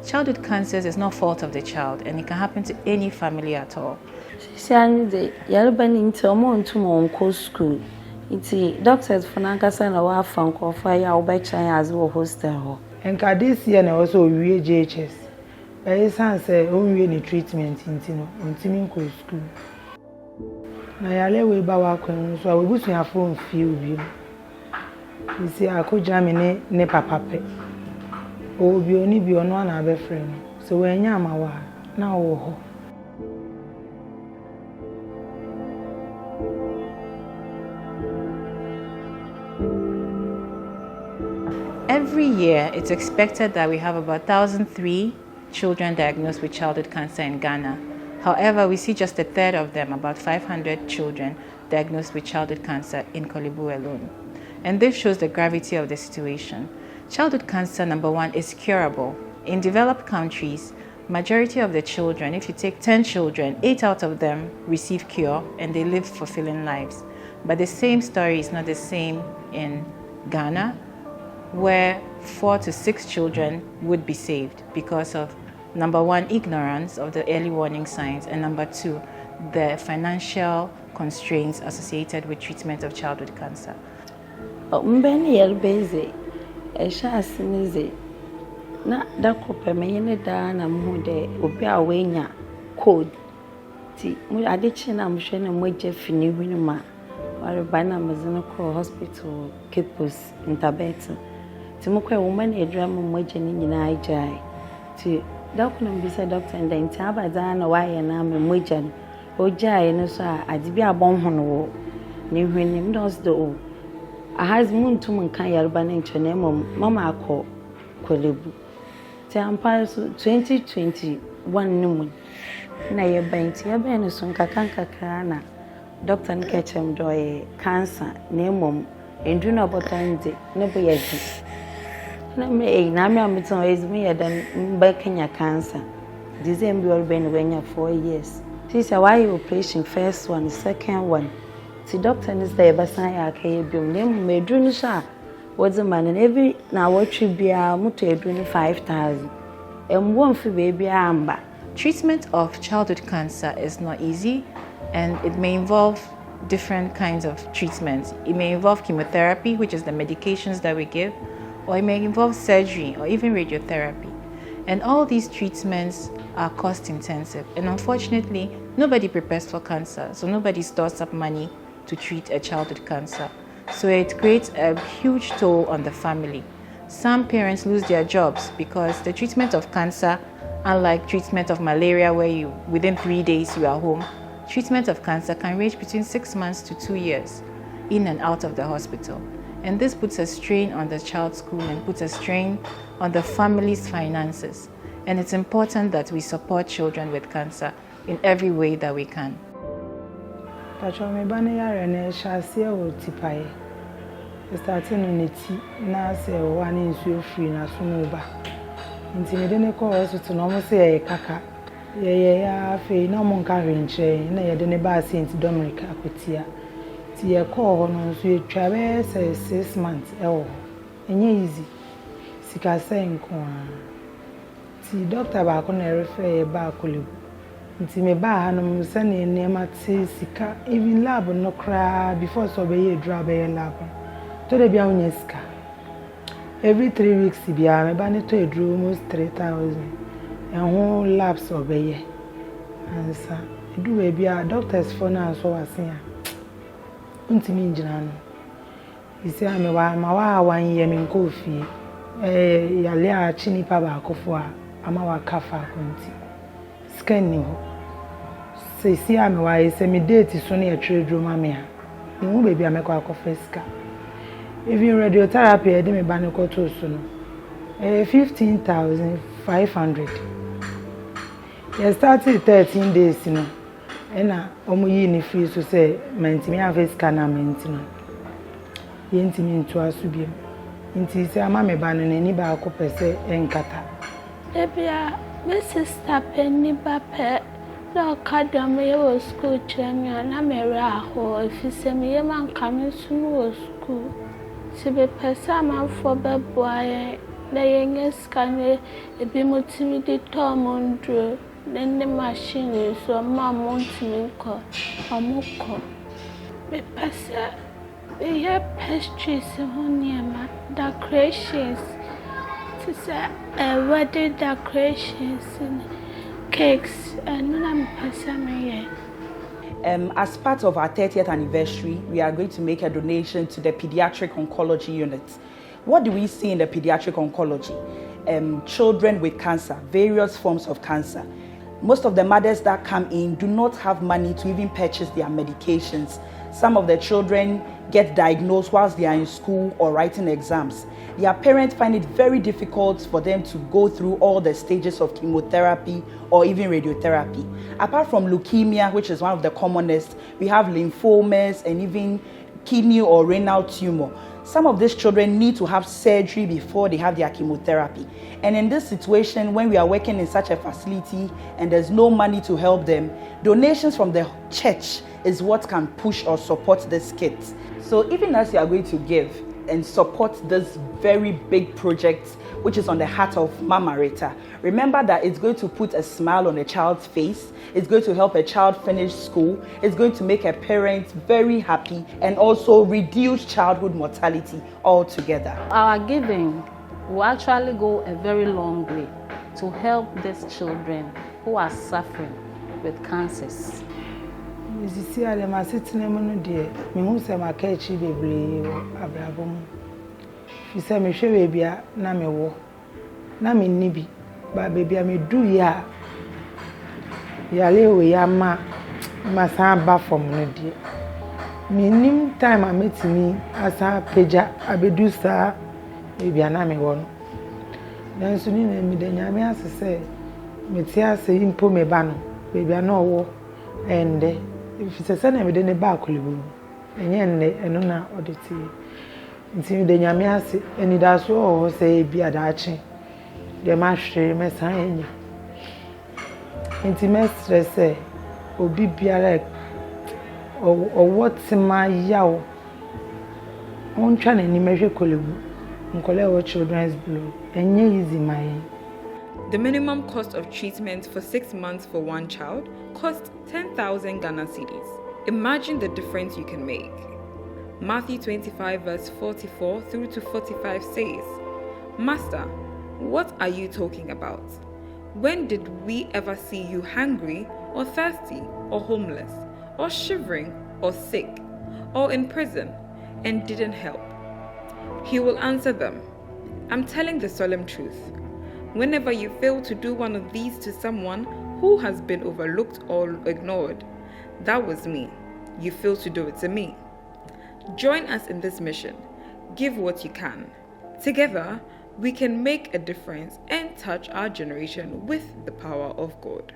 Childhood cancers is not fault of the child, and it can happen to any family at all. Siande yalbani nti omo ntumo onko school. Nti doctors for nankasa na wa fa nkofa ya obechan as wo hostel ho. Enka this year na also wie JHS. By sense onwie ni treatment nti no ntimi nko school. Na yale we ba wa kwan so abusu ya phone fie obi. Nti akoja me ne papa pe. Obi oni bi ono na be friend. So we nya amawa na wo ho. Every year, it's expected that we have about 1,003 children diagnosed with childhood cancer in Ghana. However, we see just a third of them, about 500 children diagnosed with childhood cancer in Kolibu alone. And this shows the gravity of the situation. Childhood cancer, number one, is curable. In developed countries, majority of the children, if you take 10 children, 8 out of them receive cure and they live fulfilling lives. But the same story is not the same in Ghana, where 4 to 6 children would be saved because of, number one, ignorance of the early warning signs, and number two, the financial constraints associated with treatment of childhood cancer. Mbeni yelbeze esha asinize na dakope menye da na mude obi a wenya code ti mu adechi na muhwe na moje fini hunu ma ware bana mazino ko hospital kipus intabet ti mu kwa woman edra mu moje ni nyina ajai ti dakuna mbisa doctor nda ti abaza na waye na me moje ojai no so adibi abon hono wo ni hwini mdos do ahaz muntu mun kan yarba na nchene mama akọ Kolebu ti ampa so 2021 nimu na ye banti ye ben so nkaka na doctor nkechem do cancer na mom endu na botande ne bo yaji na me na me amutan ezmi ye dan mba kenya cancer December ben wenya 4 years this why operation first one second one. The doctor is there, but I can't be named Medrunisha. What's the man and every now what should be a mutu 25,000 and one for baby amber. Treatment of childhood cancer is not easy, and it may involve different kinds of treatments. It may involve chemotherapy, which is the medications that we give, or it may involve surgery or even radiotherapy. And all these treatments are cost intensive, and unfortunately, nobody prepares for cancer, so nobody stores up money to treat a childhood cancer. So it creates a huge toll on the family. Some parents lose their jobs because the treatment of cancer, unlike treatment of malaria where within 3 days you are home, treatment of cancer can range between 6 months to 2 years in and out of the hospital. And this puts a strain on the child's school and puts a strain on the family's finances. And it's important that we support children with cancer in every way that we can. Pacho me bana yare na shasia wo tipaye. Starting on eti na se wani nsuo free na so no ba. Nti me de ne ko hospital no mo se ye kaka. Ye ya fe na mo nka hwenche na ye de ne ba St Dominic akotia. Ti ye ko ho no nso ye twa be say 6 months e wo. Enye easy. Sika se nko a. Ti doctor ba ko na refer ye ba Kolebu. Nti me ba hanum sane nema ti sika even lab no kra before so be ye dra be lab to de bia unya sika every 3 weeks bia me ba ne to edru almost 3,000 and ho labs so be ye ansa edu we bia doctors for na so wasen a nti mi njina no isi ame wa ma wa 1 year me nko fie yale a chini pa ba akofo a ama wa kafa konti scanning say see am why say me date so na e tredro mama ya mu baby amekọ akofeska even radiotherapy e de me ba ne ko to so no 15,500 ya started 13 days no na omo yi ni free so say mentimi afeska na mentino ye ntimi nto asubiem nti say ama me ba no ni ba akopese enkata ebia my sister penny bape no kadam ye wo school chenya na mere aho efise me man kame sunu wo school sibe pesa man for beboaye na yɛnyɛ sika no ebi mo tumi de tɔ mo nduro ne machine so ma mo ntumi nkɔ ɔmo kɔ mepɛ sɛ meyɛ pastries ho nneɛma decorations to say wedding decorations and cakes and na mepɛ sɛ meyɛ. As part of our 30th anniversary, we are going to make a donation to the pediatric oncology unit. What do we see in the pediatric oncology? Children with cancer, various forms of cancer. Most of the mothers that come in do not have money to even purchase their medications. Some of the children get diagnosed whilst they are in school or writing exams. Their parents find it very difficult for them to go through all the stages of chemotherapy or even radiotherapy. Apart from leukemia, which is one of the commonest, we have lymphomas and even kidney or renal tumor. Some of these children need to have surgery before they have their chemotherapy. And in this situation, when we are working in such a facility and there's no money to help them, donations from the church is what can push or support these kids. So even as you are going to give and support this very big project, which is on the heart of Mama Rita, remember that it's going to put a smile on a child's face, it's going to help a child finish school, it's going to make a parent very happy, and also reduce childhood mortality altogether. Our giving will actually go a very long way to help these children who are suffering with cancers. Sisi ale ma sitena mu no de me hu se ma ka echi bebre abrabo mu fi se me hwe bia na me wo na me ni bi ba bebia me du ya le we ya ma san ba from no de me nim time a metimi asa peja abedu sa bebia na me wo no dan so ni na me de nyame asese me ti ase impo me ba no bebia na owo ende if it's a son of the backlibu, and yen and no oddity. Until the Yamiasi, and it does all say be a dachi. The master messine. Intimate say, or be biarek, or what's my yow. On trying any measure colibu, and collect children's blood, and ye easy my. The minimum cost of treatment for 6 months for one child costs 10,000 Ghana cedis. Imagine the difference you can make. Matthew 25 verse 44 through to 45 says, Master, what are you talking about? When did we ever see you hungry or thirsty or homeless or shivering or sick or in prison and didn't help? He will answer them, I'm telling the solemn truth. Whenever you fail to do one of these to someone who has been overlooked or ignored, that was me. You failed to do it to me. Join us in this mission. Give what you can. Together, we can make a difference and touch our generation with the power of God.